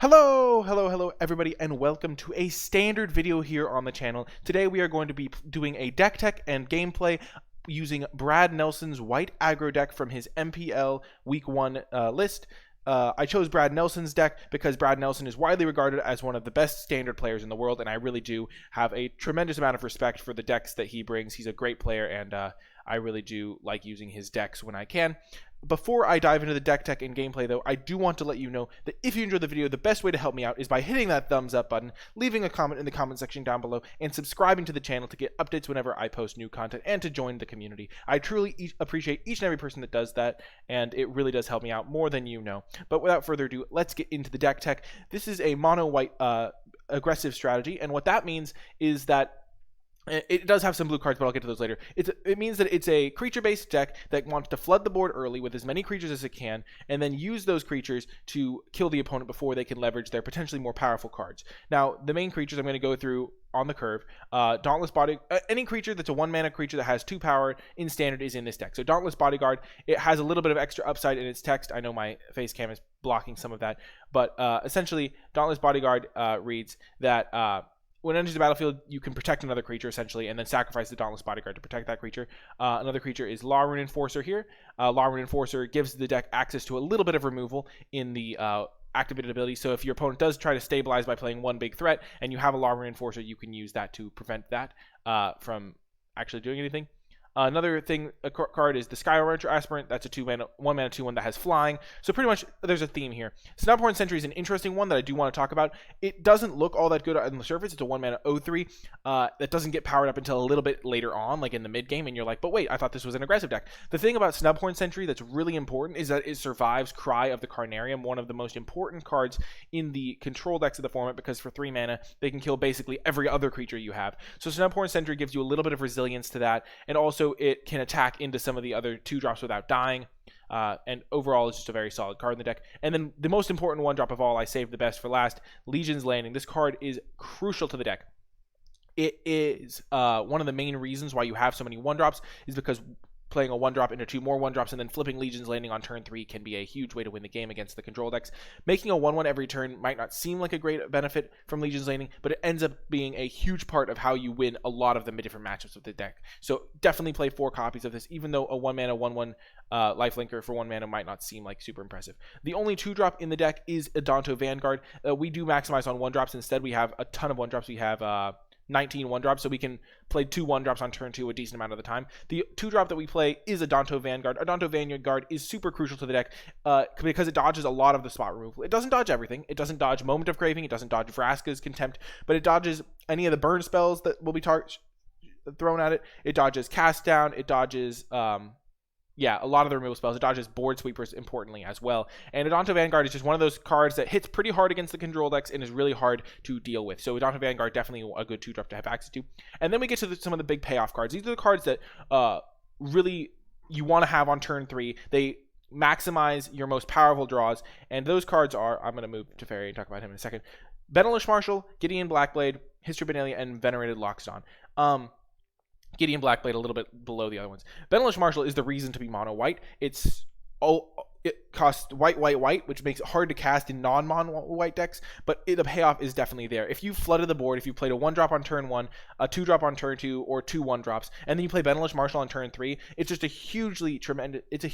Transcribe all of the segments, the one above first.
Hello everybody, and welcome to a standard video here on the channel. Today we are going to be doing a deck tech and gameplay using Brad Nelson's White Aggro deck from his MPL Week 1 list. I chose Brad Nelson's deck because Brad Nelson is widely regarded as one of the best standard players in the world, and I really do have a tremendous amount of respect for the decks that he brings. He's a great player, and I really do like using his decks when I can. Before I dive into the deck tech and gameplay, though, I do want to let you know that if you enjoyed the video, the best way to help me out is by hitting that thumbs up button, leaving a comment in the comment section down below, and subscribing to the channel to get updates whenever I post new content and to join the community. I truly appreciate each and every person that does that, and it really does help me out more than you know. But without further ado, let's get into the deck tech. This is a mono white aggressive strategy, and what that means is that it does have some blue cards, but I'll get to those later. It means that it's a creature-based deck that wants to flood the board early with as many creatures as it can, and then use those creatures to kill the opponent before they can leverage their potentially more powerful cards. Now, the main creatures I'm going to go through on the curve. Dauntless Body, any creature that's a 1-mana creature that has 2 power in standard is in this deck. So Dauntless Bodyguard, it has a little bit of extra upside in its text. I know my face cam is blocking some of that, but essentially, Dauntless Bodyguard reads that when it enters the battlefield, you can protect another creature, essentially, and then sacrifice the Dauntless Bodyguard to protect that creature. Another creature is Law Rune Enforcer here. Law Rune Enforcer gives the deck access to a little bit of removal in the activated ability. So if your opponent does try to stabilize by playing one big threat, and you have a Law Rune Enforcer, you can use that to prevent that from actually doing anything. Another thing, a card is the Skyrim Rancher Aspirant. That's a 1-mana 2/1 that has flying. So pretty much there's a theme here. Snubhorn Sentry is an interesting one that I do want to talk about. It doesn't look all that good on the surface. It's a 1-mana 0/3 that doesn't get powered up until a little bit later on, like in the mid game, and you're like, but wait, I thought this was an aggressive deck. The thing about Snubhorn Sentry that's really important is that it survives Cry of the Carnarium, one of the most important cards in the control decks of the format, because for 3 mana they can kill basically every other creature you have. So Snubhorn Sentry gives you a little bit of resilience to that, and also it can attack into some of the other 2-drops without dying, and overall it's just a very solid card in the deck. And then the most important 1-drop of all, I saved the best for last, Legion's Landing. This card is crucial to the deck. It is one of the main reasons why you have so many 1-drops is because playing a 1-drop into 2 more 1-drops and then flipping Legion's Landing on turn 3 can be a huge way to win the game against the control decks. Making a 1/1 every turn might not seem like a great benefit from Legion's Landing, but it ends up being a huge part of how you win a lot of the different matchups with the deck. So definitely play 4 copies of this, even though a 1-mana 1/1 lifelinker for 1 mana might not seem like super impressive. The only 2-drop in the deck is Adanto Vanguard. We do maximize on 1-drops. Instead, we have a ton of 1-drops. We have 19 1-drops, so we can play 2 1-drops on turn 2 a decent amount of the time. The 2-drop that we play is Adanto Vanguard. Adanto Vanguard is super crucial to the deck because it dodges a lot of the spot removal. It doesn't dodge everything. It doesn't dodge Moment of Craving. It doesn't dodge Vraska's Contempt, but it dodges any of the burn spells that will be thrown at it. It dodges Cast Down. It dodges a lot of the removal spells. It dodges Board Sweepers, importantly, as well. And Adanto Vanguard is just one of those cards that hits pretty hard against the control decks and is really hard to deal with. So Adanto Vanguard, definitely a good 2-drop to have access to. And then we get to some of the big payoff cards. These are the cards that really you want to have on turn 3. They maximize your most powerful draws. And those cards are, I'm going to move to Fairy and talk about him in a second, Benalish Marshal, Gideon Blackblade, History Benalia, and Venerated Loxodon. Gideon Blackblade a little bit below the other ones. Benalish Marshal is the reason to be mono white. It costs white, which makes it hard to cast in non-mono white decks, but the payoff is definitely there. If you flooded the board, if you played a 1-drop on turn 1, a 2-drop on turn 2, or 2 1-drops, and then you play Benalish Marshal on turn 3, it's just a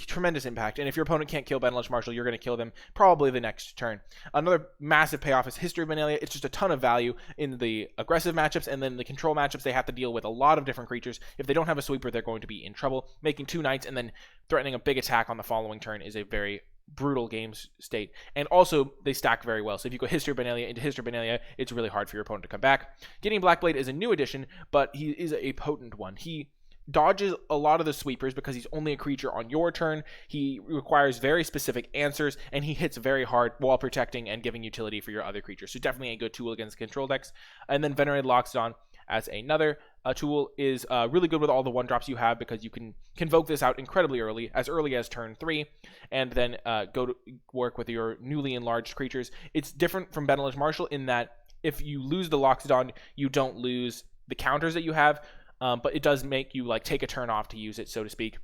tremendous impact. And if your opponent can't kill Benalish Marshal, you're going to kill them probably the next turn. Another massive payoff is History of Benalia. It's just a ton of value in the aggressive matchups, and then the control matchups, they have to deal with a lot of different creatures. If they don't have a sweeper, they're going to be in trouble. Making 2 knights and then threatening a big attack on the following turn is a very brutal game state, and also they stack very well. So if you go History of Benalia into History of Benalia, it's really hard for your opponent to come back. Gideon Blackblade is a new addition, but he is a potent one. He dodges a lot of the sweepers because he's only a creature on your turn. He requires very specific answers, and he hits very hard while protecting and giving utility for your other creatures. So definitely a good tool against control decks. And then Venerated Loxodon as another tool is really good with all the 1-drops you have, because you can convoke this out incredibly early as turn 3, and then go to work with your newly enlarged creatures. It's different from Benalish Marshal in that if you lose the Loxodon, you don't lose the counters that you have, but it does make you like take a turn off to use it, so to speak.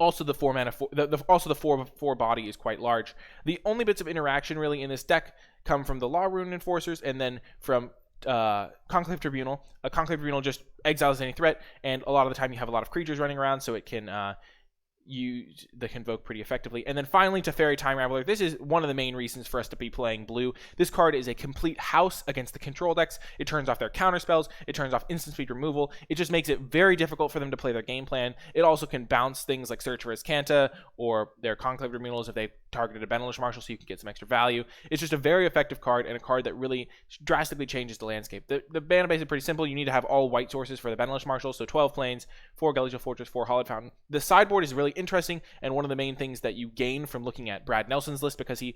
Also, the 4 mana, also the 4 body is quite large. The only bits of interaction really in this deck come from the Law Rune Enforcers and then from Conclave Tribunal. A Conclave Tribunal just exiles any threat, and a lot of the time you have a lot of creatures running around, so it can use the Convoke pretty effectively. And then finally, Teferi Time Raveler. This is one of the main reasons for us to be playing blue. This card is a complete house against the control decks. It turns off their counter spells. It turns off instant speed removal. It just makes it very difficult for them to play their game plan. It also can bounce things like Search for Azcanta or their Conclave Tribunals if they targeted a Benelish Marshal, so you can get some extra value. It's just a very effective card and a card that really drastically changes the landscape. The mana base is pretty simple. You need to have all white sources for the Benelish Marshal, so 12 plains, 4 Gallicio Fortress, 4 Hollowed Fountain. The sideboard is really interesting and one of the main things that you gain from looking at Brad Nelson's list, because he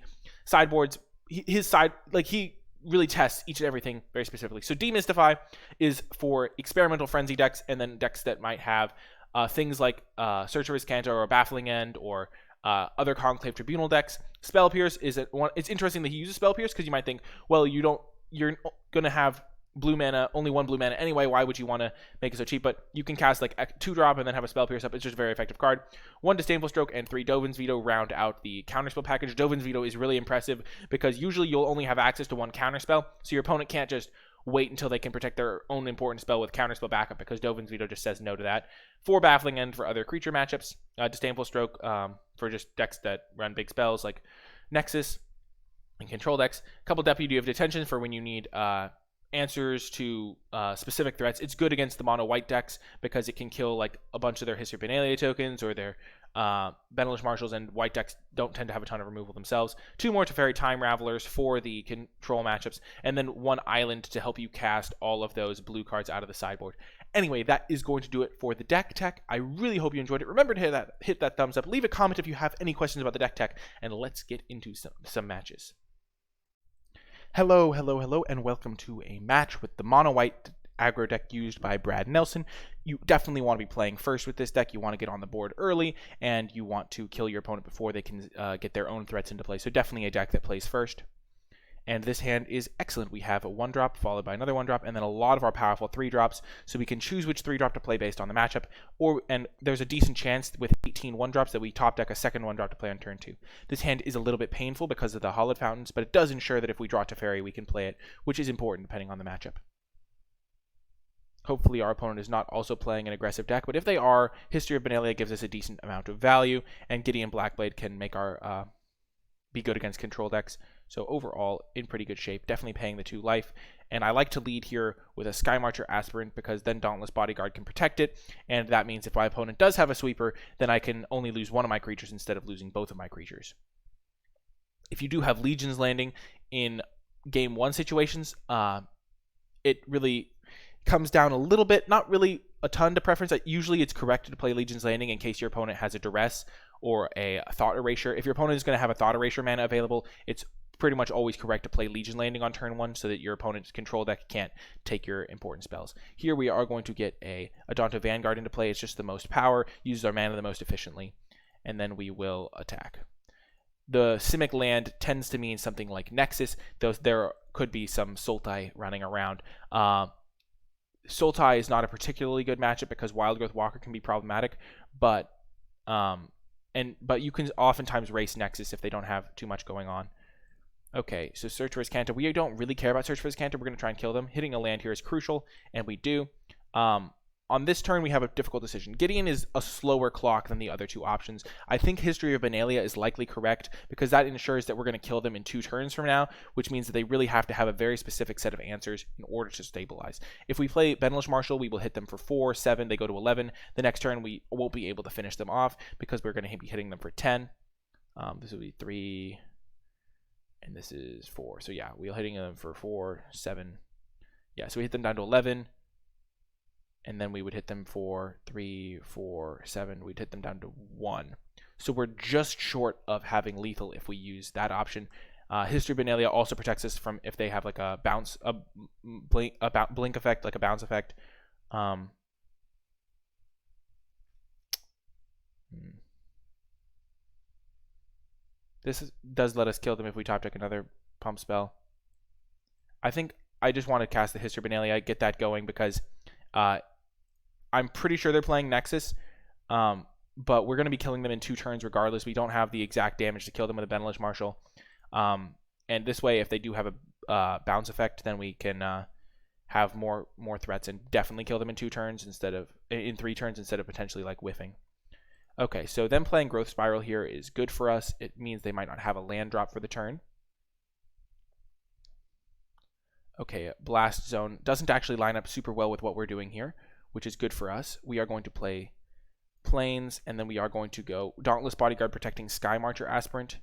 really tests each and everything very specifically. So Demystify is for experimental frenzy decks, and then decks that might have things like Search for Azcanta or a Baffling End or other Conclave Tribunal decks. Spell Pierce is it's interesting that he uses Spell Pierce, because you might think, well, you're gonna have blue mana, only 1 blue mana anyway, why would you want to make it so cheap? But you can cast like 2-drop and then have a Spell Pierce up. It's just a very effective card. 1 Disdainful Stroke and 3 Dovin's Veto round out the counterspell package. Dovin's Veto is really impressive because usually you'll only have access to 1 counterspell, so your opponent can't just wait until they can protect their own important spell with counterspell backup, because Dovin's Veto just says no to that. 4 Baffling End for other creature matchups. Disdainful Stroke for just decks that run big spells like Nexus and control decks. A couple Deputy of Detention for when you need answers to specific threats. It's good against the mono white decks because it can kill like a bunch of their History of Benalia tokens or their Benelish Marshals, and white decks don't tend to have a ton of removal themselves. 2 more Teferi Time Ravelers for the control matchups, and then 1 island to help you cast all of those blue cards out of the sideboard. Anyway, that is going to do it for the deck tech. I really hope you enjoyed it. Remember to hit that thumbs up. Leave a comment if you have any questions about the deck tech, and let's get into some matches. Hello, and welcome to a match with the Mono White Aggro deck used by Brad Nelson. You definitely want to be playing first with this deck. You want to get on the board early, and you want to kill your opponent before they can get their own threats into play. So definitely a deck that plays first. And this hand is excellent. We have a 1-drop followed by another 1-drop, and then a lot of our powerful 3-drops, so we can choose which 3-drop to play based on the matchup. And there's a decent chance with 18 1-drops that we top deck a second 1-drop to play on turn 2. This hand is a little bit painful because of the Hollowed Fountains, but it does ensure that if we draw Teferi, we can play it, which is important depending on the matchup. Hopefully our opponent is not also playing an aggressive deck, but if they are, History of Benalia gives us a decent amount of value, and Gideon Blackblade can make our be good against control decks. So overall, in pretty good shape, definitely paying the 2 life. And I like to lead here with a Sky Marcher Aspirant, because then Dauntless Bodyguard can protect it, and that means if my opponent does have a sweeper, then I can only lose 1 of my creatures instead of losing both of my creatures. If you do have Legion's Landing in Game 1 situations, it really comes down a little bit, not really a ton to preference. Usually it's correct to play Legion's Landing in case your opponent has a Duress or a Thought Erasure. If your opponent is going to have a Thought Erasure mana available, it's pretty much always correct to play Legion Landing on turn 1 so that your opponent's control deck can't take your important spells. Here we are going to get a Adonto Vanguard into play. It's just the most power, uses our mana the most efficiently, and then we will attack. The Simic land tends to mean something like Nexus, though there could be some Sultai running around. Sultai is not a particularly good matchup because Wildgrowth Walker can be problematic, but you can oftentimes race Nexus if they don't have too much going on. Okay, so Search for Azcanta. We don't really care about Search for Azcanta. We're going to try and kill them. Hitting a land here is crucial, and we do. On this turn, we have a difficult decision. Gideon is a slower clock than the other 2 options. I think History of Benalia is likely correct because that ensures that we're going to kill them in 2 turns from now, which means that they really have to have a very specific set of answers in order to stabilize. If we play Benelish Marshal, we will hit them for 4, 7, they go to 11. The next turn, we won't be able to finish them off because we're going to be hitting them for 10. This will be 3, and this is 4. So yeah, we're hitting them for 4, 7. Yeah, so we hit them down to 11. And then we would hit them for 3, 4, 7. We'd hit them down to 1. So we're just short of having lethal if we use that option. History of Benalia also protects us from if they have like a bounce, a blink effect, like a bounce effect. This does let us kill them if we top deck another pump spell. I think I just want to cast the History of Benalia, get that going because I'm pretty sure they're playing Nexus, but we're going to be killing them in 2 turns regardless. We don't have the exact damage to kill them with a Benelish Marshal. And this way, if they do have a bounce effect, then we can have more threats and definitely kill them in 2 turns instead of in 3 turns instead of potentially like whiffing. Okay, so them playing Growth Spiral here is good for us. It means they might not have a land drop for the turn. Okay, Blast Zone doesn't actually line up super well with what we're doing here, which is good for us. We are going to play Plains, and then we are going to go Dauntless Bodyguard protecting Sky Marcher Aspirant.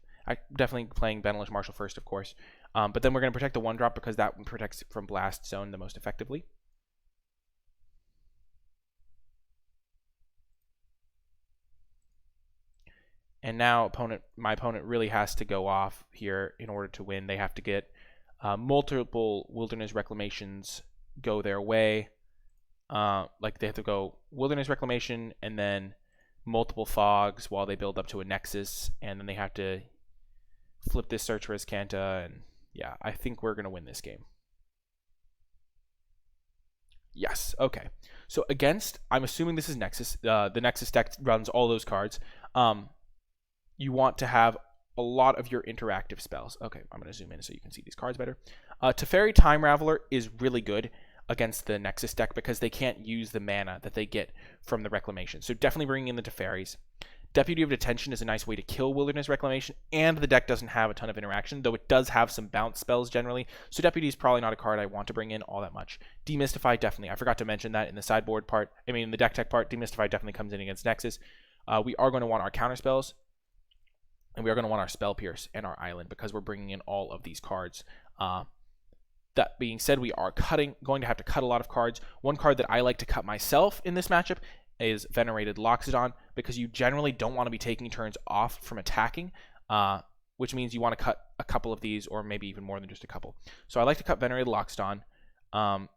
Definitely playing Benelish Marshal first, of course. But then we're going to protect the 1-drop because that one protects from Blast Zone the most effectively. And now my opponent really has to go off here in order to win. They have to get multiple Wilderness Reclamations go their way. Like they have to go Wilderness Reclamation and then multiple Fogs while they build up to a Nexus. And then they have to flip this Search for Azcanta. And yeah, I think we're going to win this game. Yes, okay. So against, I'm assuming this is Nexus. The Nexus deck runs all those cards. You want to have a lot of your interactive spells. Okay, I'm going to zoom in so you can see these cards better. Teferi Time Raveler is really good against the Nexus deck because they can't use the mana that they get from the Reclamation. So definitely bringing in the Teferis. Deputy of Detention is a nice way to kill Wilderness Reclamation, and the deck doesn't have a ton of interaction, though it does have some bounce spells generally. So Deputy is probably not a card I want to bring in all that much. Demystify, definitely. I forgot to mention that in the sideboard part. I mean, in the deck tech part, Demystify definitely comes in against Nexus. We are going to want our counter spells. And we are going to want our Spell Pierce and our Island because we're bringing in all of these cards. That being said, we are going to have to cut a lot of cards. One card that I like to cut myself in this matchup is Venerated Loxodon because you generally don't want to be taking turns off from attacking, which means you want to cut a couple of these or maybe even more than just a couple. So I like to cut Venerated Loxodon,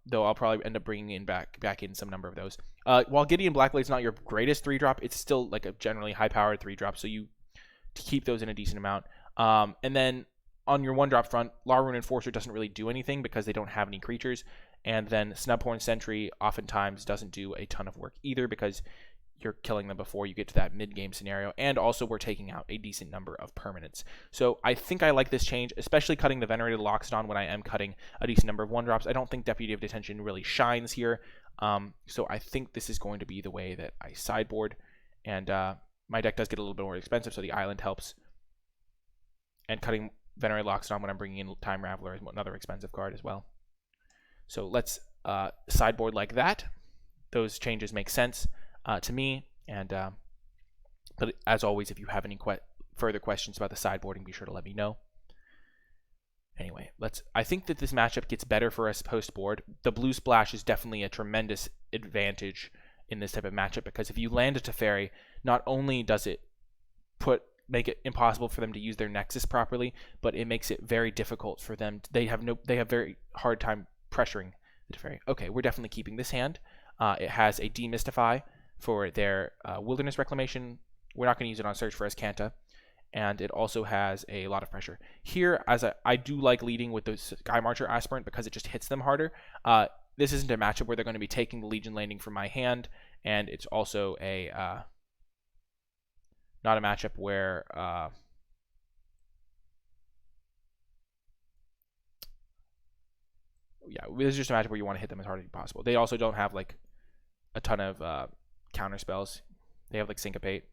though I'll probably end up bringing in back in some number of those. While Gideon Blackblade's not your greatest 3-drop, it's still like a generally high-powered 3-drop, so you to keep those in a decent amount. And then on your 1-drop front, Larune Enforcer doesn't really do anything because they don't have any creatures. And then Snubhorn Sentry oftentimes doesn't do a ton of work either because you're killing them before you get to that mid-game scenario. And also we're taking out a decent number of permanents. So I think I like this change, especially cutting the Venerated Loxodon when I am cutting a decent number of 1-drops. I don't think Deputy of Detention really shines here. So I think this is going to be the way that I sideboard. And my deck does get a little bit more expensive, so the Island helps. And cutting Venerated Loxodon when I'm bringing in Time Raveler is another expensive card as well. So let's sideboard like that. Those changes make sense to me. And but as always, if you have any further questions about the sideboarding, be sure to let me know. Anyway, I think that this matchup gets better for us post-board. The Blue Splash is definitely a tremendous advantage in this type of matchup because if you land a Teferi, not only does it make it impossible for them to use their Nexus properly, but it makes it very difficult for them. They have very hard time pressuring the Teferi. Okay, we're definitely keeping this hand. It has a Demystify for their Wilderness Reclamation. We're not going to use it on Search for Azcanta. And it also has a lot of pressure. Here, I do like leading with the Sky Marcher Aspirant because it just hits them harder. This isn't a matchup where they're going to be taking the Legion Landing from my hand, and it's also a not a matchup where yeah, this is just a matchup where you want to hit them as hard as possible. They also don't have like a ton of counter spells. They have like Syncopate.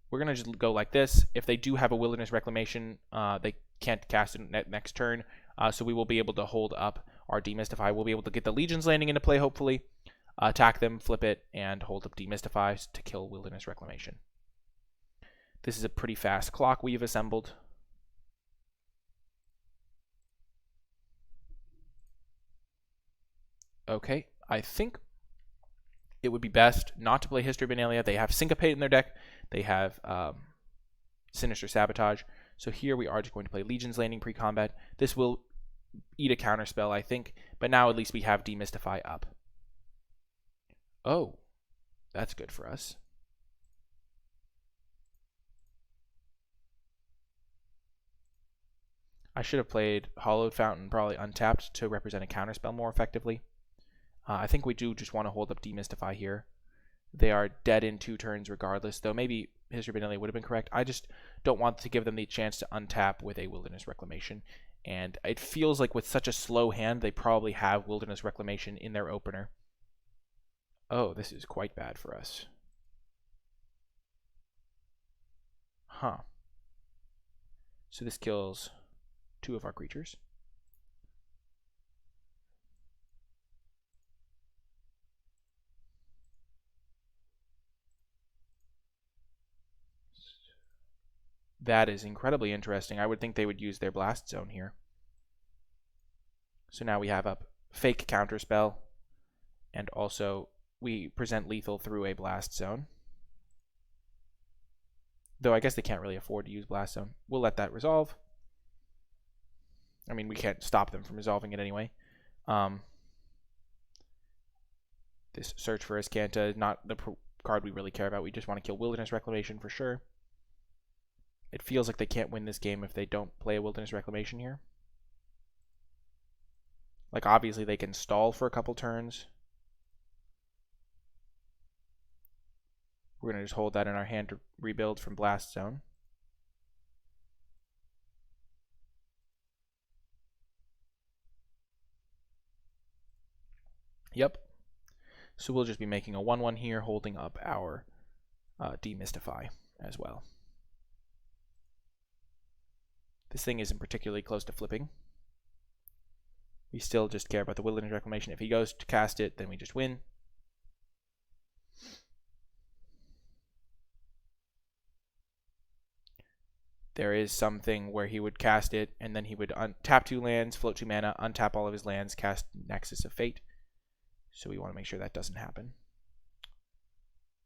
We're going to just go like this. If they do have a Wilderness Reclamation, they can't cast it next turn, so we will be able to hold up our Demystify. We'll be able to get the Legion's Landing into play, hopefully, attack them, flip it, and hold up Demystify to kill Wilderness Reclamation. This is a pretty fast clock we've assembled. Okay, I think it would be best not to play History of Benalia. They have Syncopate in their deck. They have Sinister Sabotage. So here we are just going to play Legion's Landing pre-combat. This will eat a counter spell, I think. But now at least we have Demystify up. Oh, that's good for us. I should have played Hollowed Fountain, probably untapped, to represent a counterspell more effectively. I think we do just want to hold up Demystify here. they are dead in 2 turns regardless, though maybe History Vanilla would have been correct. I just don't want to give them the chance to untap with a Wilderness Reclamation. And it feels like with such a slow hand, they probably have Wilderness Reclamation in their opener. Oh, this is quite bad for us. Huh. So this kills 2 of our creatures. That is incredibly interesting. I would think they would use their Blast Zone here. So now we have up fake Counterspell, and also we present lethal through a Blast Zone. Though I guess they can't really afford to use Blast Zone. We'll let that resolve. I mean, we can't stop them from resolving it anyway. This Search for Azcanta is not the card we really care about. We just want to kill Wilderness Reclamation for sure. It feels like they can't win this game if they don't play a Wilderness Reclamation here. Like, obviously, they can stall for a couple turns. We're going to just hold that in our hand to rebuild from Blast Zone. Yep. So we'll just be making a 1/1 here, holding up our Demystify as well. This thing isn't particularly close to flipping. We still just care about the Wilderness Reclamation. If he goes to cast it, then we just win. There is something where he would cast it, and then he would tap 2 lands, float 2 mana, untap all of his lands, cast Nexus of Fate. So we want to make sure that doesn't happen.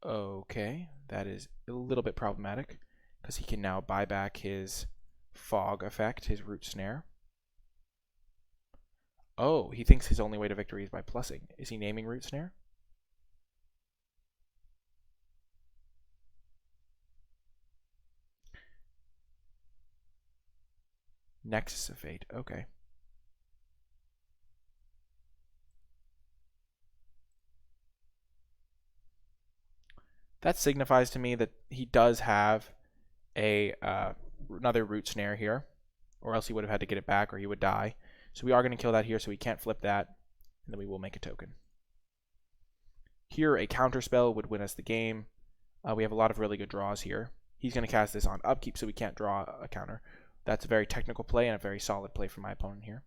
Okay, that is a little bit problematic, because he can now buy back his Fog effect, his Root Snare. Oh, he thinks his only way to victory is by plussing. Is he naming Root Snare? Nexus of Fate, okay. That signifies to me that he does have another Root Snare here, or else he would have had to get it back or he would die. So we are going to kill that here, so we can't flip that, and then we will make a token. Here, a Counterspell would win us the game. We have a lot of really good draws here. He's going to cast this on upkeep, so we can't draw a counter. That's a very technical play and a very solid play for my opponent here.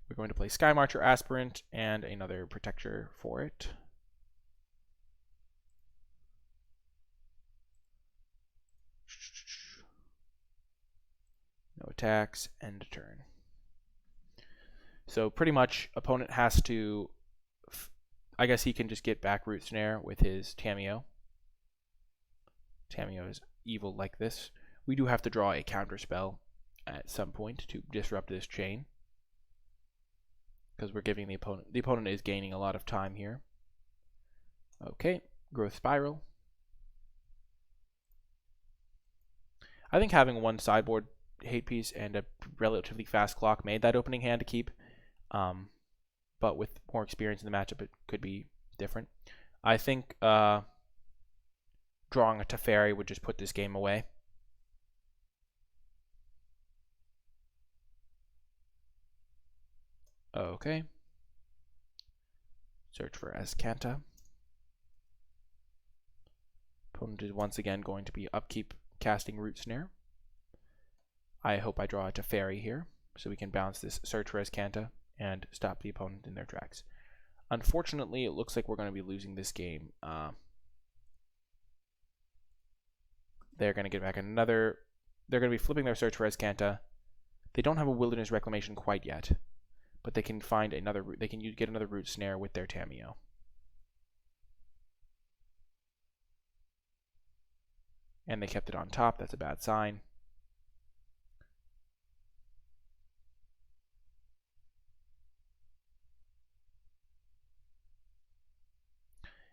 We're going to play Sky Marcher Aspirant and another Protector for it. No attacks, end turn. So pretty much opponent has to, I guess he can just get back Root Snare with his Tamiyo. Tamiyo is evil like this. We do have to draw a counter spell at some point to disrupt this chain, because we're giving the opponent is gaining a lot of time here. Okay, Growth Spiral. I think having one sideboard hate piece and a relatively fast clock made that opening hand to keep, but with more experience in the matchup it could be different. I think drawing a Teferi would just put this game away. Okay. Search for Azcanta. Opponent is once again going to be upkeep casting Root Snare. I hope I draw a Teferi here, so we can bounce this Search for Azcanta and stop the opponent in their tracks. Unfortunately, it looks like we're going to be losing this game. They're going to get back another. They're going to be flipping their Search for Azcanta. They don't have a Wilderness Reclamation quite yet, but they can find another. They can get another Root Snare with their Tamiyo. And they kept it on top. That's a bad sign.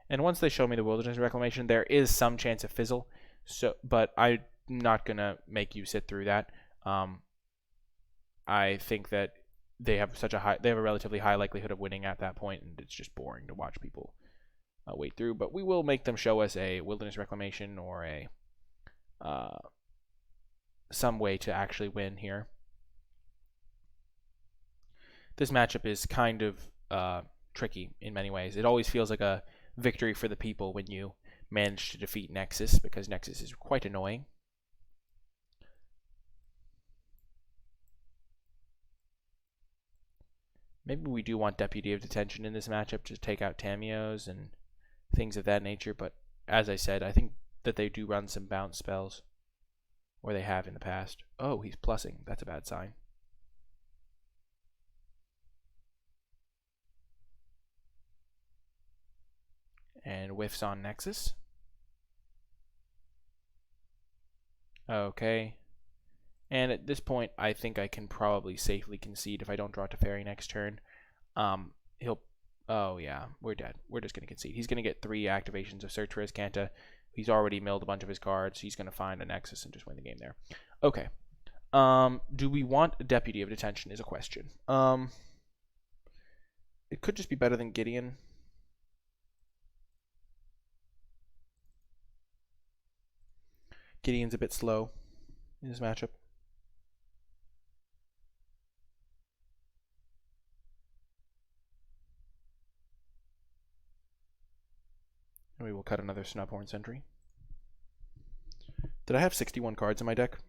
And once they show me the Wilderness Reclamation, there is some chance of fizzle. So, but I'm not gonna make you sit through that. I think that they have a relatively high likelihood of winning at that point, and it's just boring to watch people wait through. But we will make them show us a Wilderness Reclamation or a some way to actually win here. This matchup is kind of tricky in many ways. It always feels like a victory for the people when you manage to defeat Nexus, because Nexus is quite annoying. Maybe we do want Deputy of Detention in this matchup to take out Tamios and things of that nature, but as I said, I think that they do run some bounce spells, or they have in the past. Oh, he's plussing. That's a bad sign. And whiffs on Nexus. Okay. And at this point, I think I can probably safely concede if I don't draw Teferi next turn. He'll... Oh, yeah. We're dead. We're just going to concede. He's going to get 3 activations of Search for Azcanta. He's already milled a bunch of his cards. He's going to find a Nexus and just win the game there. Okay. Do we want a Deputy of Detention is a question. It could just be better than Gideon. Gideon's a bit slow in this matchup. And we will cut another Snubhorn Sentry. Did I have 61 cards in my deck?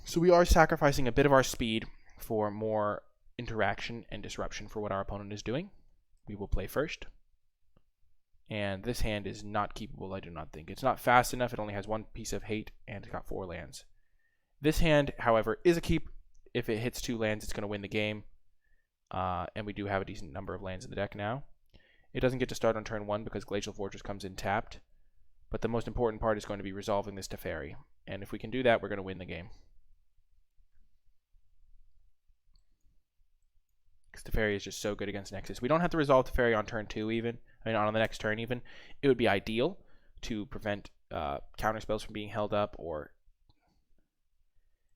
So we are sacrificing a bit of our speed for more interaction and disruption for what our opponent is doing. We will play first. And this hand is not keepable, I do not think. It's not fast enough. It only has 1 piece of hate, and it's got 4 lands. This hand, however, is a keep. If it hits 2 lands, it's going to win the game. And we do have a decent number of lands in the deck now. It doesn't get to start on turn 1 because Glacial Fortress comes in tapped. But the most important part is going to be resolving this Teferi. And if we can do that, we're going to win the game. Because Teferi is just so good against Nexus. We don't have to resolve Teferi on turn 2 even. I mean, on the next turn even. It would be ideal to prevent counter spells from being held up, or...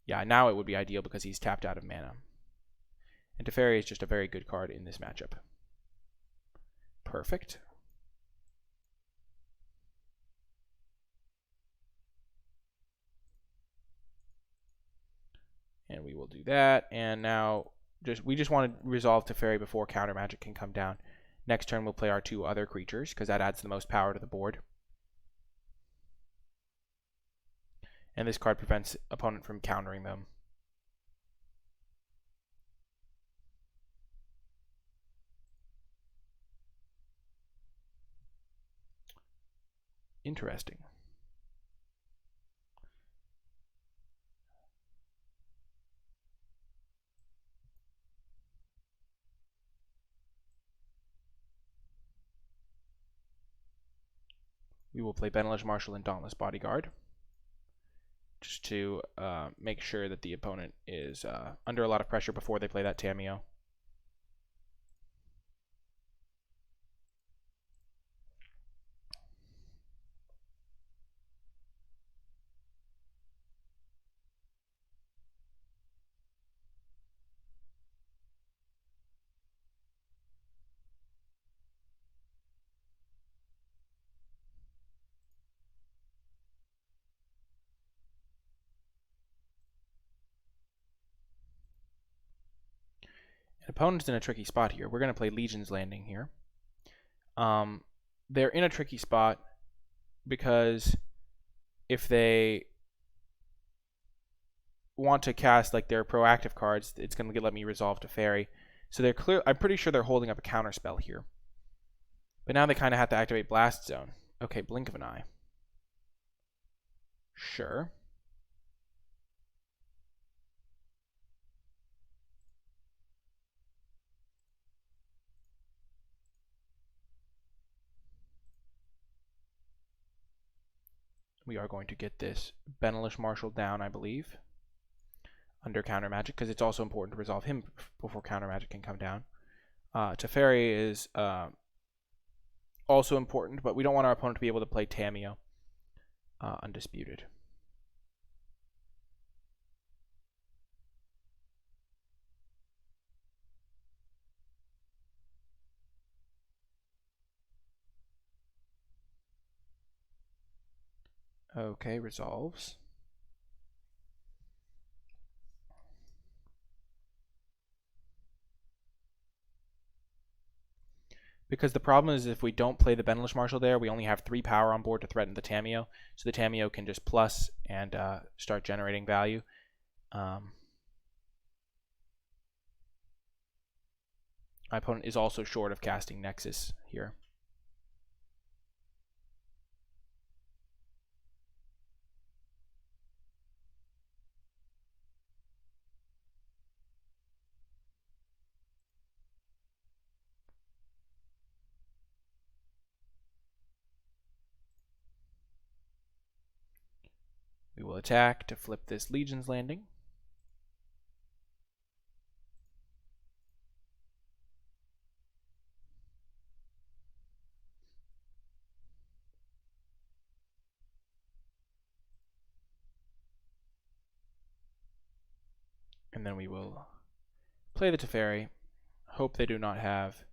Yeah, now it would be ideal because he's tapped out of mana. And Teferi is just a very good card in this matchup. Perfect. And we will do that. And now we just want to resolve Teferi before counter magic can come down. Next turn we'll play our 2 other creatures because that adds the most power to the board. And this card prevents opponent from countering them. Interesting. We will play Benelish Marshal and Dauntless Bodyguard, just to make sure that the opponent is under a lot of pressure before they play that Tameo. Opponent's in a tricky spot here. We're going to play Legion's Landing here. They're in a tricky spot because if they want to cast like their proactive cards, it's going to let me resolve Teferi. So they're clear. I'm pretty sure they're holding up a counter spell here. But now they kind of have to activate Blast Zone. Okay, blink of an eye. Sure. We are going to get this Benelish Marshal down, I believe, under counter magic, because it's also important to resolve him before counter magic can come down. Teferi is also important, but we don't want our opponent to be able to play Tameo undisputed. Okay, resolves. Because the problem is if we don't play the Benalish Marshal there, we only have 3 power on board to threaten the Tamiyo. So the Tamiyo can just plus and start generating value. My opponent is also short of casting Nexus here. We will attack to flip this Legion's Landing. And then we will play the Teferi. Hope they do not have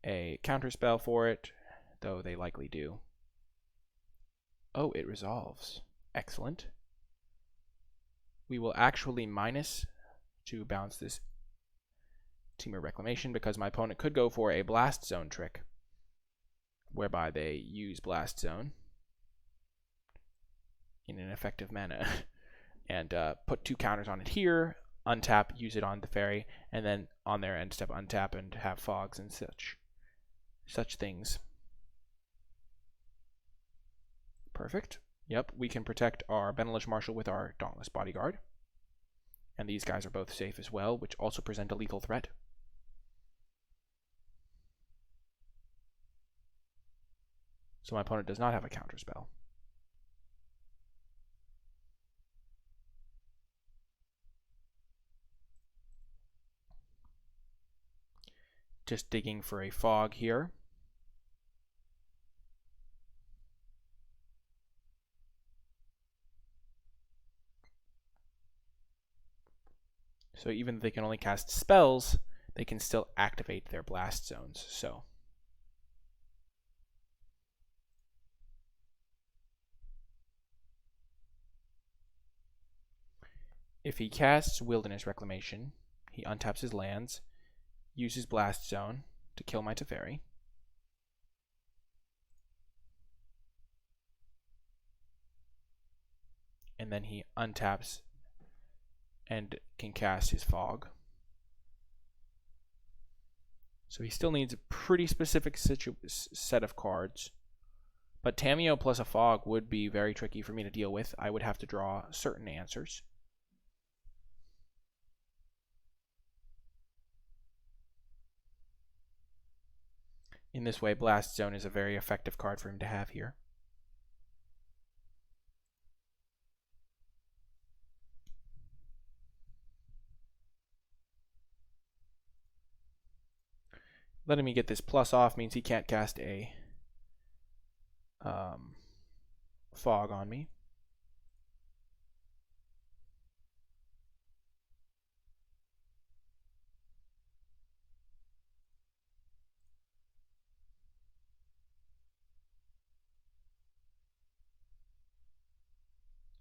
a counterspell for it, though they likely do. Oh, it resolves. Excellent. We will actually minus to bounce this Temur Reclamation because my opponent could go for a Blast Zone trick, whereby they use Blast Zone in an effective manner and put 2 counters on it here, untap, use it on the Teferi, and then on their end step untap and have fogs and such things. Perfect. Yep, we can protect our Benalish Marshal with our Dauntless Bodyguard. And these guys are both safe as well, which also present a lethal threat. So my opponent does not have a counterspell. Just digging for a fog here. So even if they can only cast spells, they can still activate their blast zones. So if he casts Wilderness Reclamation, he untaps his lands, uses Blast Zone to kill my Teferi. And then he untaps and can cast his Fog. So he still needs a pretty specific set of cards. But Tamiyo plus a Fog would be very tricky for me to deal with. I would have to draw certain answers. In this way, Blast Zone is a very effective card for him to have here. Letting me get this plus off means he can't cast a fog on me.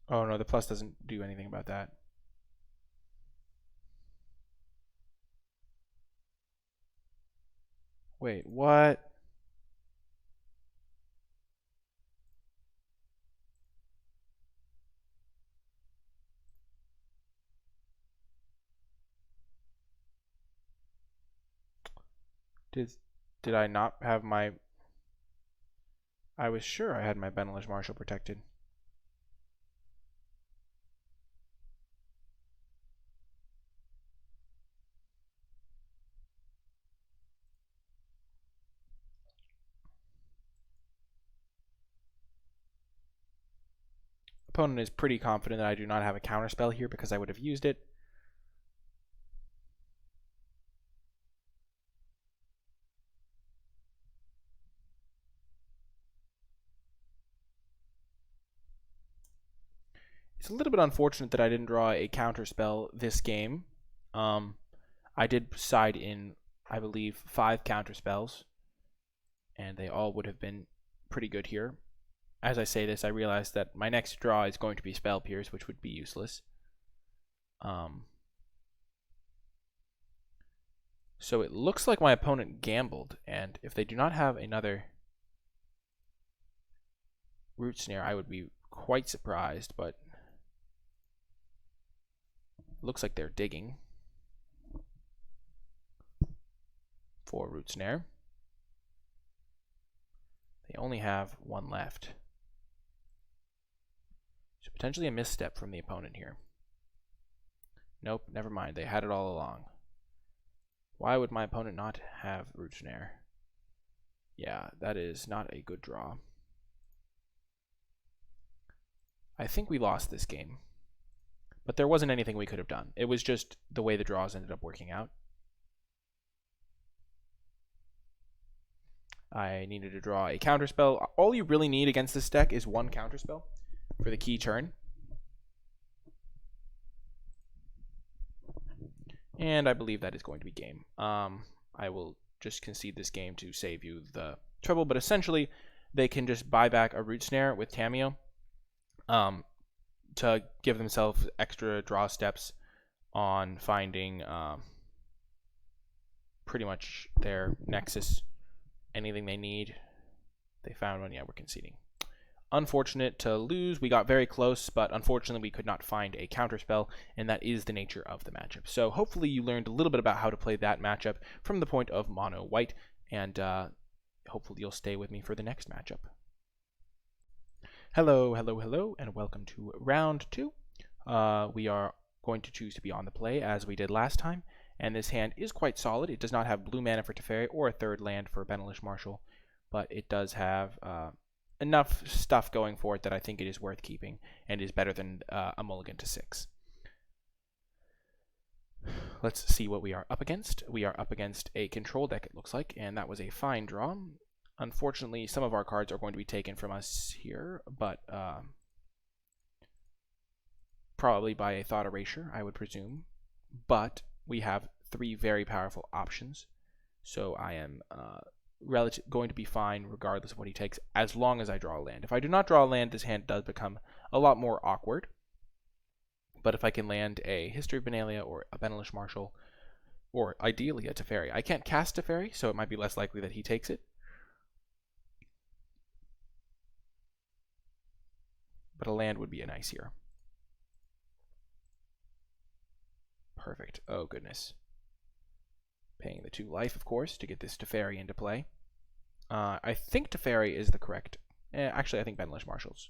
Oh no, the plus doesn't do anything about that. Wait, what? Did I not have my... I was sure I had my Benalish Marshal protected. Opponent is pretty confident that I do not have a counterspell here because I would have used it. It's a little bit unfortunate that I didn't draw a counterspell this game. I did side in, I believe, 5 counterspells, and they all would have been pretty good here. as I say this, I realize that my next draw is going to be Spell Pierce, which would be useless. So it looks like my opponent gambled, and if they do not have another Root Snare, I would be quite surprised, but it looks like they're digging for Root Snare. They only have one left. So potentially a misstep from the opponent here. Nope, never mind. They had it all along. Why would my opponent not have Root Snare? Yeah, that is not a good draw. I think we lost this game. But there wasn't anything we could have done. It was just the way the draws ended up working out. I needed to draw a counterspell. All you really need against this deck is one counterspell for the key turn. And I believe that is going to be game. I will just concede this game to save you the trouble, but essentially they can just buy back a Root Snare with Tamiyo to give themselves extra draw steps on finding pretty much their Nexus. Anything they need. They found one. Yeah, we're conceding. Unfortunate to lose. We got very close, but unfortunately we could not find a counterspell, and that is the nature of the matchup. So hopefully you learned a little bit about how to play that matchup from the point of Mono White, and hopefully you'll stay with me for the next matchup. Hello, hello, hello, and welcome to round 2. We are going to choose to be on the play as we did last time, and this hand is quite solid. It does not have blue mana for Teferi or a third land for Benalish Marshal, but it does have enough stuff going for it that I think it is worth keeping and is better than a mulligan to 6. Let's see what we are up against. We are up against a control deck, it looks like, and that was a fine draw. Unfortunately, some of our cards are going to be taken from us here, but probably by a thought erasure, I would presume. But we have 3 very powerful options, so I am going to be fine regardless of what he takes, as long as I draw a land. If I do not draw a land, this hand does become a lot more awkward. But if I can land a History of Benalia or a Benalish Marshal, or ideally a Teferi. I can't cast Teferi, so it might be less likely that he takes it. But a land would be a nice here. Perfect. Oh, goodness. Paying the 2 life, of course, to get this Teferi into play. I think Teferi is the correct... actually, I think Benalish Marshal's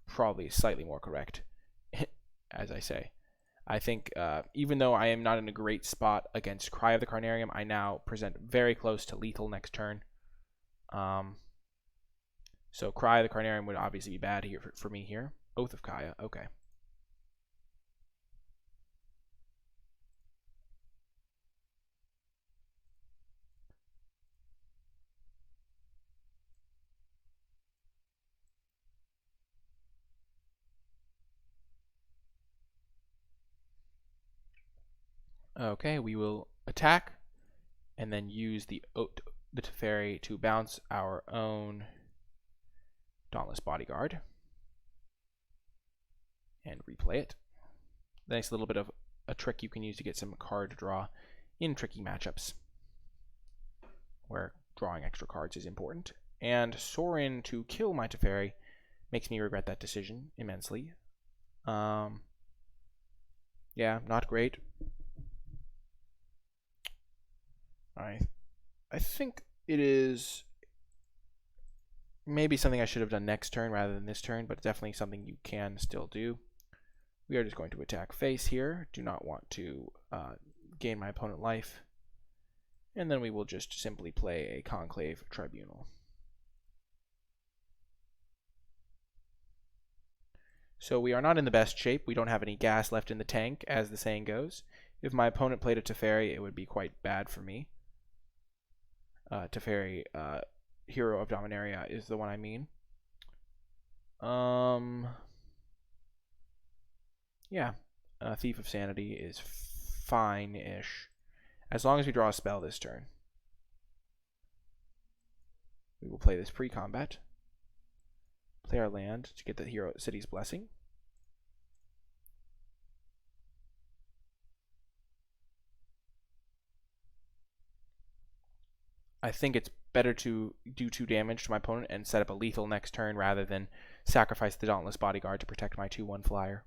probably slightly more correct, as I say. I think, even though I am not in a great spot against Cry of the Carnarium, I now present very close to lethal next turn. So Cry of the Carnarium would obviously be bad here for me here. Oath of Kaya, okay. Okay, we will attack and then use the Teferi to bounce our own Dauntless Bodyguard and replay it. Nice little bit of a trick you can use to get some card draw in tricky matchups where drawing extra cards is important. And Sorin to kill my Teferi makes me regret that decision immensely. Yeah, not great. I think it is maybe something I should have done next turn rather than this turn, but definitely something you can still do. We are just going to attack face here. Do not want to gain my opponent life. And then we will just simply play a Conclave Tribunal. So we are not in the best shape. We don't have any gas left in the tank, as the saying goes. If my opponent played a Teferi, it would be quite bad for me. Teferi, Hero of Dominaria is the one I mean. Yeah, Thief of Sanity is fine-ish, as long as we draw a spell this turn. We will play this pre-combat. Play our land to get the hero city's blessing. I think it's better to do 2 damage to my opponent and set up a lethal next turn rather than sacrifice the Dauntless Bodyguard to protect my 2/1 flyer.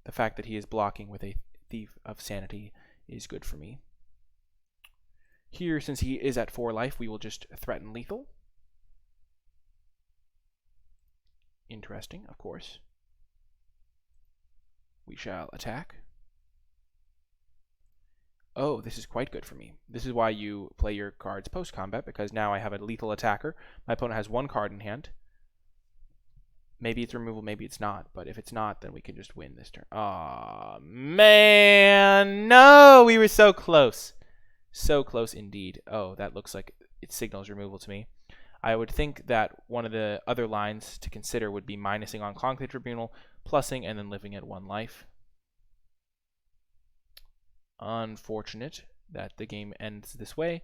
The fact that he is blocking with a Thief of Sanity is good for me. Here, since he is at 4 life, we will just threaten lethal. Interesting, of course. We shall attack. Oh, this is quite good for me. This is why you play your cards post-combat, because now I have a lethal attacker. My opponent has 1 card in hand. Maybe it's removal, maybe it's not. But if it's not, then we can just win this turn. Aw, man. No, we were so close. So close indeed. Oh, that looks like it signals removal to me. I would think that one of the other lines to consider would be minusing on Conclave Tribunal, plussing, and then living at 1 life. Unfortunate that the game ends this way.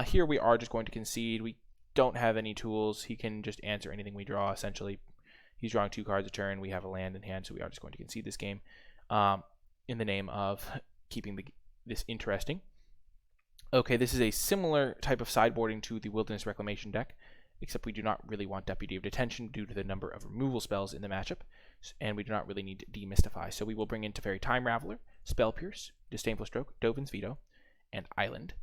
Here we are just going to concede. We don't have any tools. He can just answer anything we draw, essentially. He's drawing 2 cards a turn. We have a land in hand, so we are just going to concede this game in the name of keeping this interesting. Okay, this is a similar type of sideboarding to the Wilderness Reclamation deck, except we do not really want Deputy of Detention due to the number of removal spells in the matchup, and we do not really need to demystify. So we will bring in Teferi Time Raveler, Spell Pierce, Disdainful Stroke, Dovin's Veto, and Island.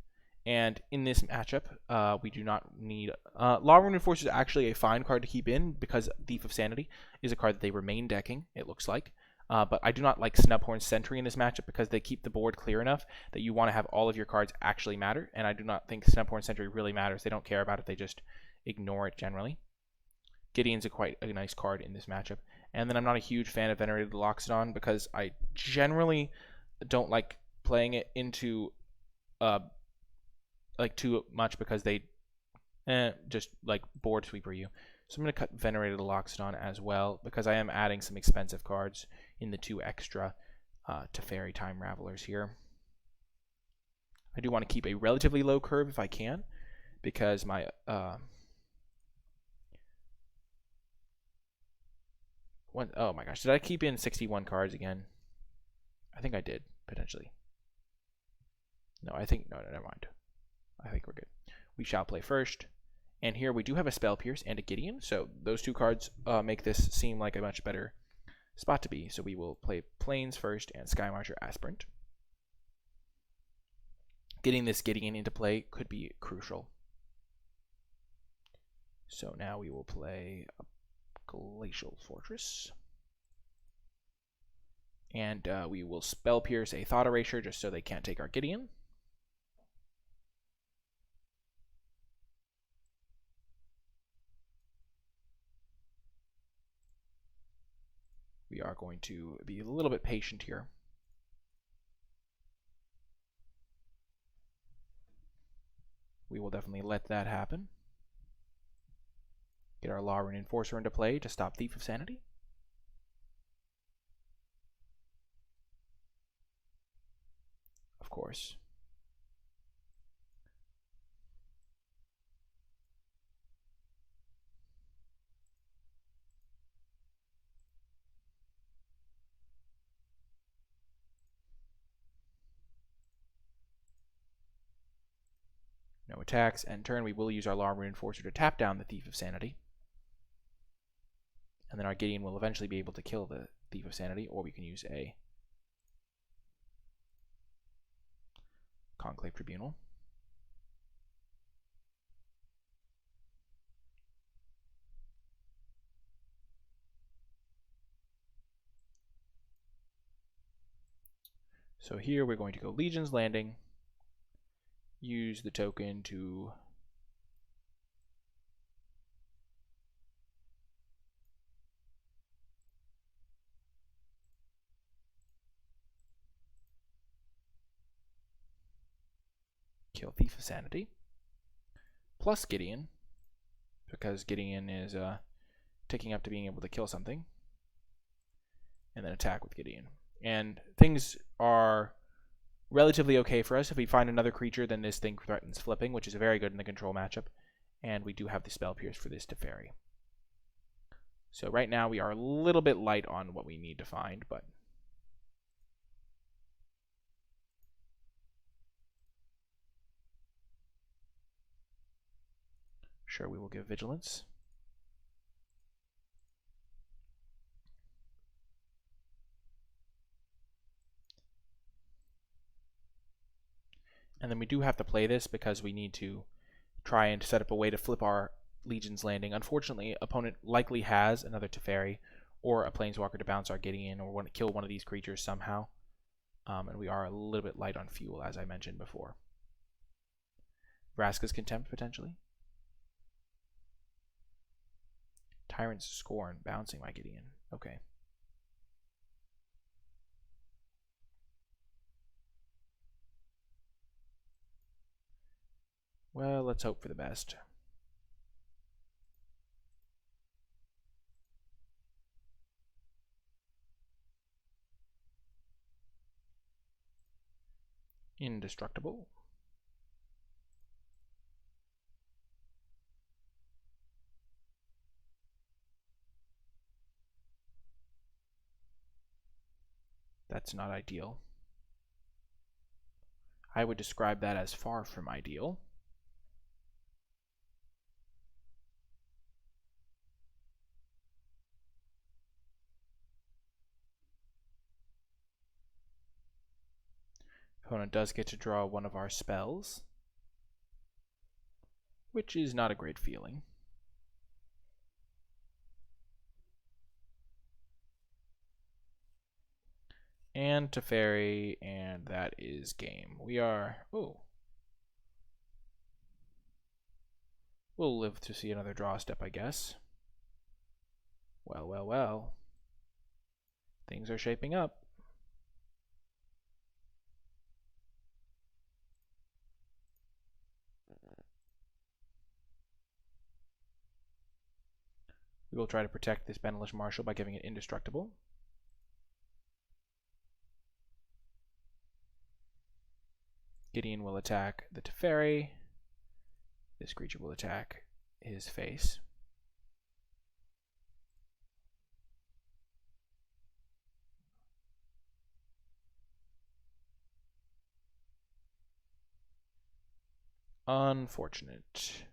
And in this matchup, we do not need... Law-Rune Enforcer is actually a fine card to keep in because Thief of Sanity is a card that they remain decking, it looks like. But I do not like Snubhorn Sentry in this matchup because they keep the board clear enough that you want to have all of your cards actually matter, and I do not think Snubhorn Sentry really matters. They don't care about it, they just ignore it generally. Gideon's quite a nice card in this matchup. And then I'm not a huge fan of Venerated Loxodon because I generally don't like playing it into like too much because they just like board sweeper you. So I'm going to cut Venerated Loxodon as well because I am adding some expensive cards in the 2 extra Teferi Time Ravelers here. I do want to keep a relatively low curve if I can because my oh my gosh, did I keep in 61 cards again? I think I did, potentially. No, never mind. I think we're good. We shall play first. And here we do have a Spell Pierce and a Gideon, so those 2 cards make this seem like a much better spot to be. So we will play Plains first and Sky Marcher Aspirant. Getting this Gideon into play could be crucial. So now we will play a Glacial Fortress. And we will Spell Pierce a Thought Erasure just so they can't take our Gideon. We are going to be a little bit patient here. We will definitely let that happen. Get our Law-Rune Enforcer into play to stop Thief of Sanity. Of course. No attacks. End turn, we will use our Law-Rune Enforcer to tap down the Thief of Sanity. And then our Gideon will eventually be able to kill the Thief of Sanity, or we can use a Conclave Tribunal. So here we're going to go Legion's Landing, use the token to kill Thief of Sanity, plus Gideon, because Gideon is ticking up to being able to kill something, and then attack with Gideon. And things are relatively okay for us. If we find another creature, then this thing threatens flipping, which is very good in the control matchup. And we do have the Spell Pierce for this Teferi. So right now we are a little bit light on what we need to find, but sure, we will give Vigilance. And then we do have to play this because we need to try and set up a way to flip our Legion's Landing. Unfortunately, opponent likely has another Teferi or a Planeswalker to bounce our Gideon or want to kill one of these creatures somehow. And we are a little bit light on fuel, as I mentioned before. Vraska's Contempt, potentially. Tyrant's Scorn, bouncing my Gideon. Okay. Well, let's hope for the best. Indestructible. That's not ideal. I would describe that as far from ideal. Opponent does get to draw one of our spells, which is not a great feeling. And Teferi, and that is game. We are... Oh. We'll live to see another draw step, I guess. Well, well, well. Things are shaping up. We will try to protect this Benalish Marshal by giving it Indestructible. Gideon will attack the Teferi. This creature will attack his face. Unfortunate.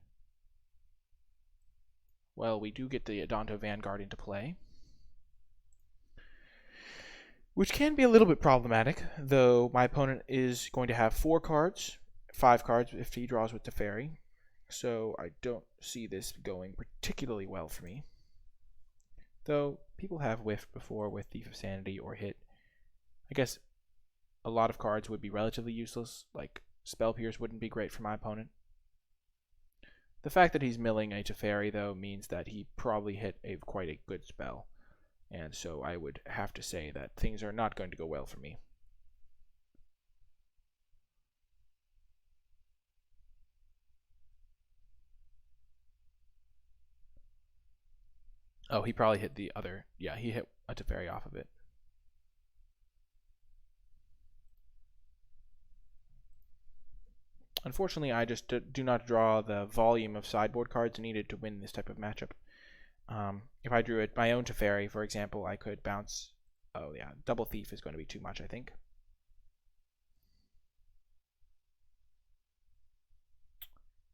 Well, we do get the Adonto Vanguard into play, which can be a little bit problematic, though my opponent is going to have 4 cards, 5 cards if he draws with Teferi, so I don't see this going particularly well for me. Though people have whiffed before with Thief of Sanity or hit. I guess a lot of cards would be relatively useless, like Spell Pierce wouldn't be great for my opponent. The fact that he's milling a Teferi, though, means that he probably hit quite a good spell. And so I would have to say that things are not going to go well for me. Oh, he probably hit the other. Yeah, he hit a Teferi off of it. Unfortunately, I just do not draw the volume of sideboard cards needed to win this type of matchup. If I drew my own Teferi, for example, I could bounce... Oh yeah, Double Thief is going to be too much, I think.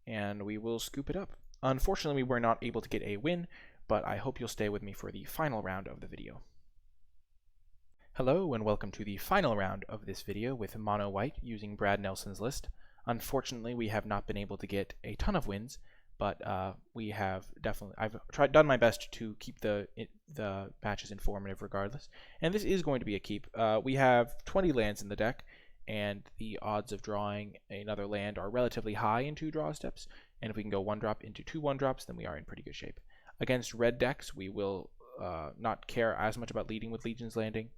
And we will scoop it up. Unfortunately, we were not able to get a win, but I hope you'll stay with me for the final round of the video. Hello, and welcome to the final round of this video with Mono White using Brad Nelson's list. Unfortunately, we have not been able to get a ton of wins, but we have definitely... I've done my best to keep the matches informative regardless, and this is going to be a keep. We have 20 lands in the deck, and the odds of drawing another land are relatively high in 2 draw steps, and if we can go 1-drop into 2 1-drops, then we are in pretty good shape. Against red decks, we will not care as much about leading with Legion's Landing.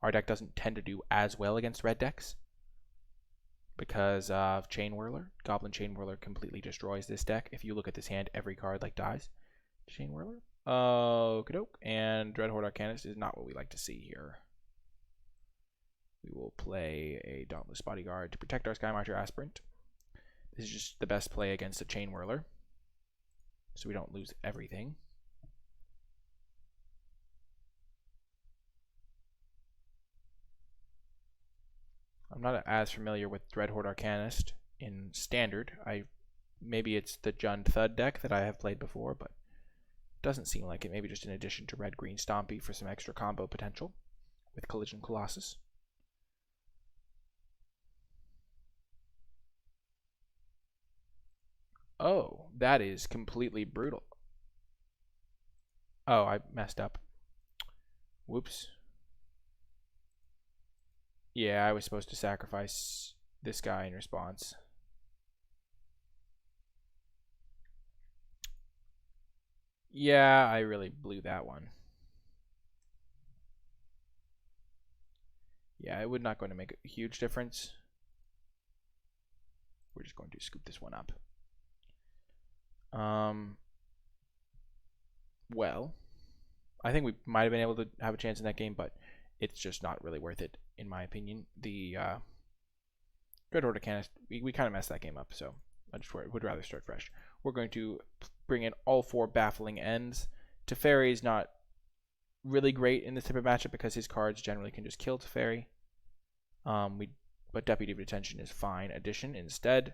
Our deck doesn't tend to do as well against red decks because of Chain Whirler. Goblin Chain Whirler completely destroys this deck. If you look at this hand, every card dies. Chain Whirler. Okey-doke. And Dreadhorde Arcanist is not what we like to see here. We will play a Dauntless Bodyguard to protect our Sky Marcher Aspirant. This is just the best play against a Chain Whirler, so we don't lose everything. I'm not as familiar with Dreadhorde Arcanist in Standard. Maybe it's the Jund Thud deck that I have played before, but it doesn't seem like it. Maybe just in addition to Red-Green Stompy for some extra combo potential with Collision Colossus. Oh, that is completely brutal. Oh, I messed up. Whoops. Yeah, I was supposed to sacrifice this guy in response. Yeah, I really blew that one. Yeah, it would not going to make a huge difference. We're just going to scoop this one up. Well, I think we might have been able to have a chance in that game, but it's just not really worth it, in my opinion. The Dreadhorde Arcanist, we kind of messed that game up, so I just would rather start fresh. We're going to bring in all 4 Baffling Ends. Teferi is not really great in this type of matchup because his cards generally can just kill Teferi. But Deputy of Detention is fine addition instead.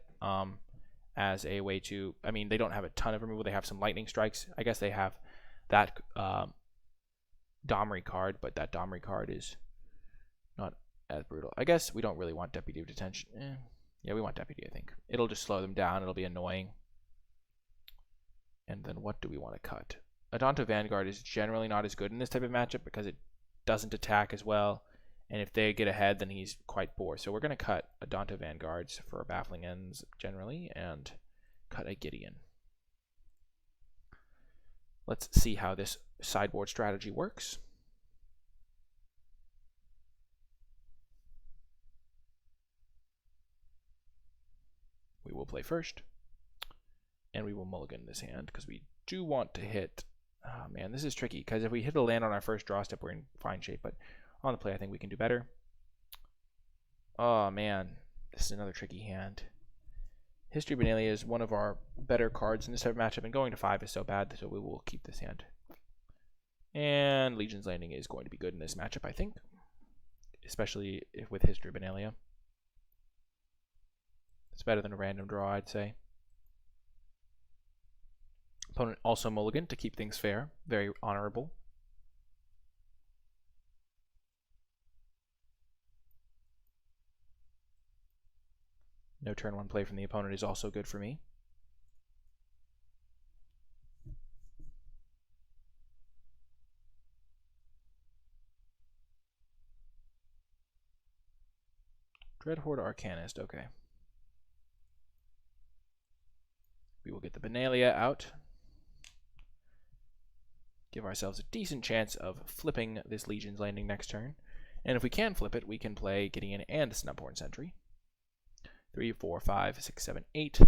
As a way to, I mean, they don't have a ton of removal. They have some Lightning Strikes. I guess they have that Domri card, but that Domri card is not as brutal. I guess we don't really want Deputy of Detention. Yeah, we want Deputy, I think. It'll just slow them down. It'll be annoying. And then what do we want to cut? Adonto Vanguard is generally not as good in this type of matchup because it doesn't attack as well. And if they get ahead, then he's quite poor. So we're going to cut Adonto Vanguards for Baffling Ends generally and cut a Gideon. Let's see how this sideboard strategy works. We will play first. And we will mulligan this hand because we do want to hit. Oh man, this is tricky because if we hit a land on our first draw step, we're in fine shape. But on the play, I think we can do better. Oh man, this is another tricky hand. History Benalia is one of our better cards in this type of matchup, and going to 5 is so bad, so we will keep this hand. And Legion's Landing is going to be good in this matchup, I think, especially with History Benalia. It's better than a random draw, I'd say. Opponent also mulligan to keep things fair. Very honorable. No turn 1 play from the opponent is also good for me. Dreadhorde Arcanist, okay. We will get the Benalia out. Give ourselves a decent chance of flipping this Legion's Landing next turn. And if we can flip it, we can play Gideon and Snubhorn Sentry. 3, 4, 5, 6, 7, 8.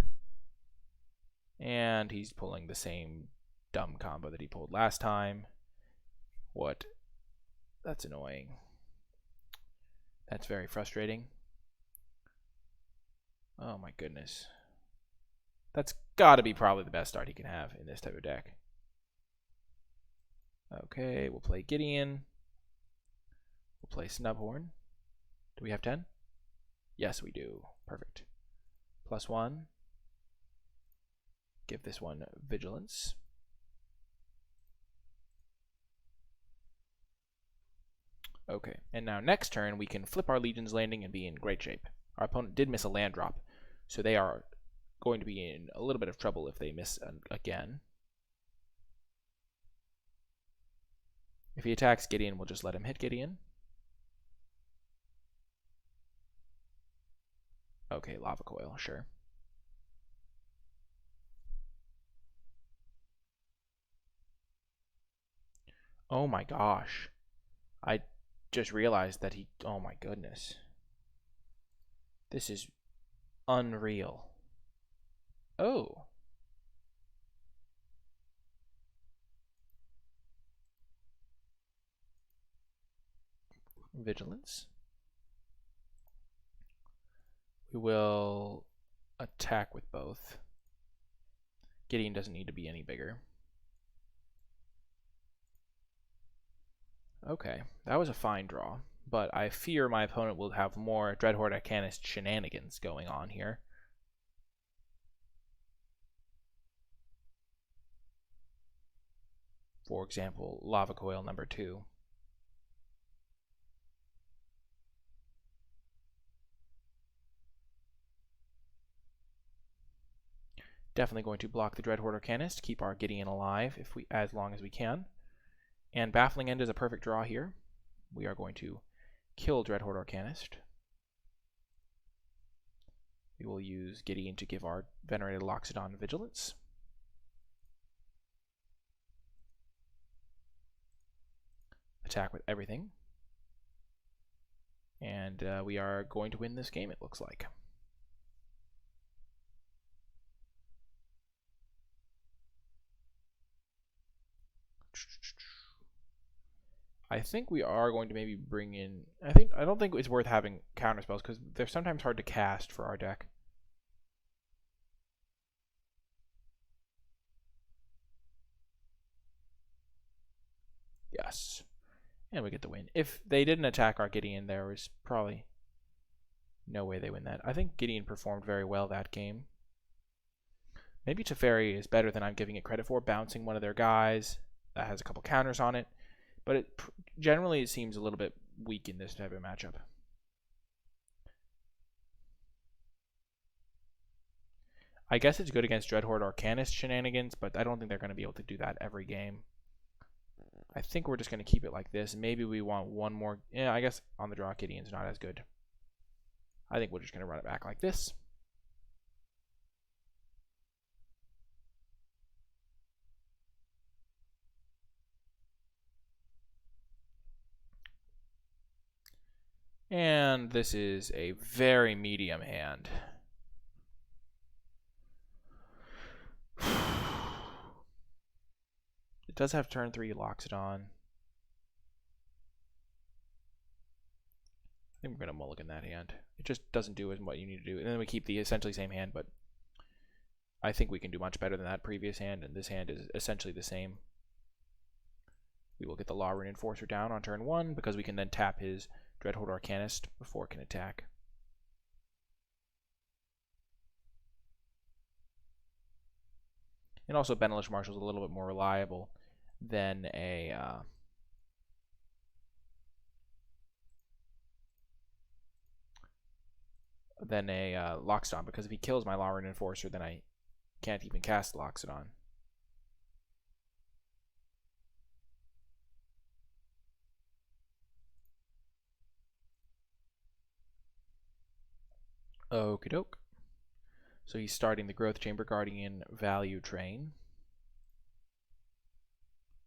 And he's pulling the same dumb combo that he pulled last time. What? That's annoying. That's very frustrating. Oh my goodness. That's got to be probably the best start he can have in this type of deck. Okay, we'll play Gideon. We'll play Snubhorn. Do we have 10? Yes, we do. Perfect. +1. Give this one Vigilance. Okay, and now next turn we can flip our Legion's Landing and be in great shape. Our opponent did miss a land drop, so they are going to be in a little bit of trouble if they miss again. If he attacks Gideon, we'll just let him hit Gideon. Okay, Lava Coil, sure. Oh my gosh. I just realized that he... Oh my goodness. This is unreal. Oh. Vigilance. We will attack with both. Gideon doesn't need to be any bigger. Okay, that was a fine draw, but I fear my opponent will have more Dreadhorde Arcanist shenanigans going on here. For example, Lava Coil number 2. Definitely going to block the Dreadhorde Arcanist, keep our Gideon alive as long as we can. And Baffling End is a perfect draw here. We are going to kill Dreadhorde Arcanist. We will use Gideon to give our Venerated Loxodon Vigilance. Attack with everything. And we are going to win this game, it looks like. I think we are going to maybe bring in... I don't think it's worth having counter spells because they're sometimes hard to cast for our deck. Yes. And we get the win. If they didn't attack our Gideon, there was probably no way they win that. I think Gideon performed very well that game. Maybe Teferi is better than I'm giving it credit for, bouncing one of their guys that has a couple counters on it. But generally it seems a little bit weak in this type of matchup. I guess it's good against Dreadhorde Arcanist shenanigans, but I don't think they're going to be able to do that every game. I think we're just going to keep it like this. Maybe we want one more. Yeah, I guess on the draw, Gideon's not as good. I think we're just going to run it back like this. And this is a very medium hand. It does have turn 3 Loxodon. I think we're going to mulligan that hand. It just doesn't do as what you need to do. And then we keep the essentially same hand, but I think we can do much better than that previous hand, and this hand is essentially the same. We will get the Law Rune Enforcer down on turn 1 because we can then tap his Dreadhorde Arcanist before it can attack. And also Benelish Marshal is a little bit more reliable than a Loxodon, because if he kills my Law Rune Enforcer, then I can't even cast Loxodon. Okie doke. So he's starting the Growth Chamber Guardian value train.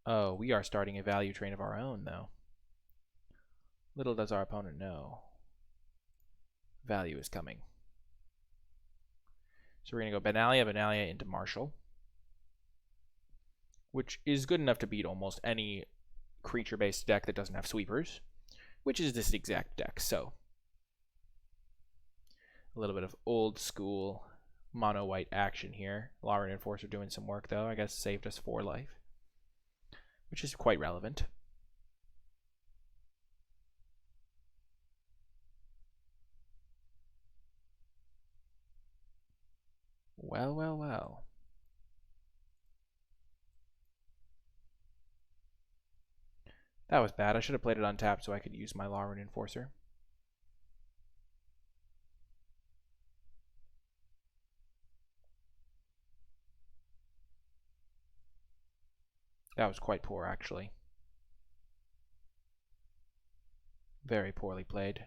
Oh, we are starting a value train of our own, though. Little does our opponent know. Value is coming. So we're going to go Benalia into Marshall, which is good enough to beat almost any creature-based deck that doesn't have sweepers, which is this exact deck. So a little bit of old school mono white action here. Law Rune Enforcer doing some work, though. I guess saved us 4 life, which is quite relevant. Well, well, well. That was bad. I should have played it untapped so I could use my Law Rune Enforcer. That was quite poor, actually. Very poorly played.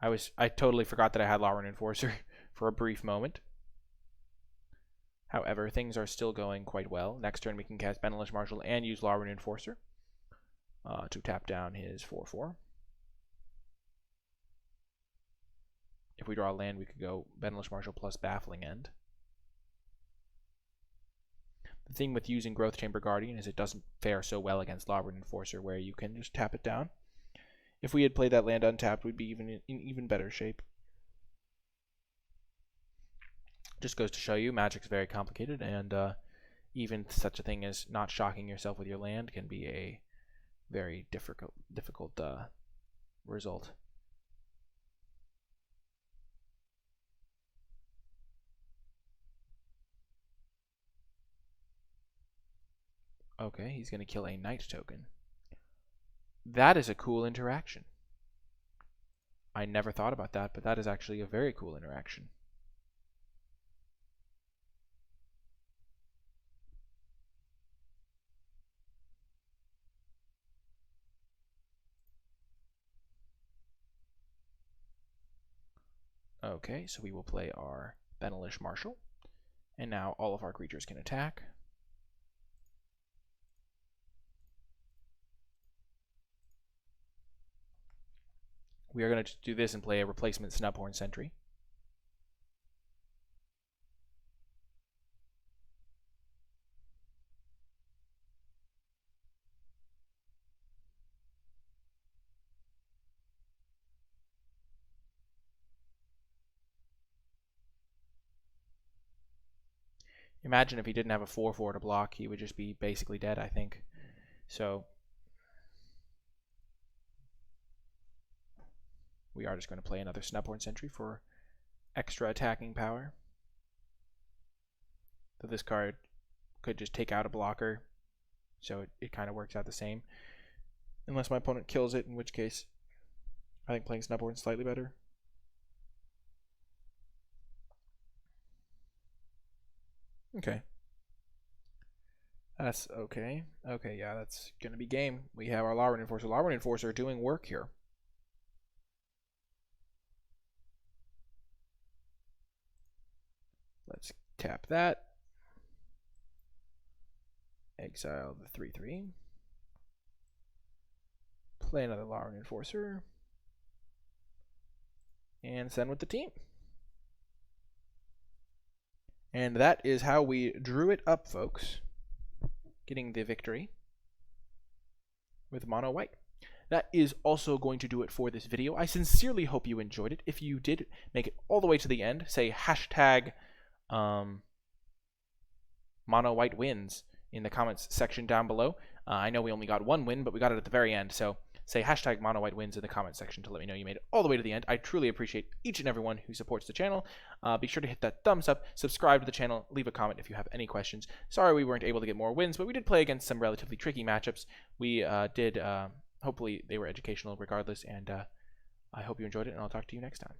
I totally forgot that I had Law Rune Enforcer for a brief moment. However, things are still going quite well. Next turn we can cast Benelish Marshal and use Law Rune Enforcer to tap down his 4/4. If we draw a land, we could go Benelish Marshal plus Baffling End. The thing with using Growth Chamber Guardian is it doesn't fare so well against Law Rune Enforcer, where you can just tap it down. If we had played that land untapped, we'd be in even better shape. Just goes to show you, Magic's very complicated, and even such a thing as not shocking yourself with your land can be a very difficult result. Okay, he's going to kill a knight token. That is a cool interaction. I never thought about that, but that is actually a very cool interaction. Okay, so we will play our Benelish Marshal, and now all of our creatures can attack. We are going to do this and play a replacement Snubhorn Sentry. Imagine if he didn't have a 4/4 to block, he would just be basically dead, I think. So we are just going to play another Snubhorn Sentry for extra attacking power. So this card could just take out a blocker, so it kind of works out the same. Unless my opponent kills it, in which case I think playing Snubhorn is slightly better. Okay. That's okay. Okay, yeah, that's going to be game. We have our Lawren Enforcer. Lawren Enforcer doing work here. Let's tap that. Exile the 3/3. Play another Lawren Enforcer. And send with the team. And that is how we drew it up, folks. Getting the victory with Mono White. That is also going to do it for this video. I sincerely hope you enjoyed it. If you did make it all the way to the end, say hashtag Mono White wins in the comments section down below. I know we only got one win, but we got it at the very end. So say hashtag Mono White wins in the comments section to let me know you made it all the way to the end. I truly appreciate each and everyone who supports the channel. Be sure to hit that thumbs up, subscribe to the channel, leave a comment if you have any questions. Sorry we weren't able to get more wins, but we did play against some relatively tricky matchups. We did, hopefully they were educational regardless, and I hope you enjoyed it, and I'll talk to you next time.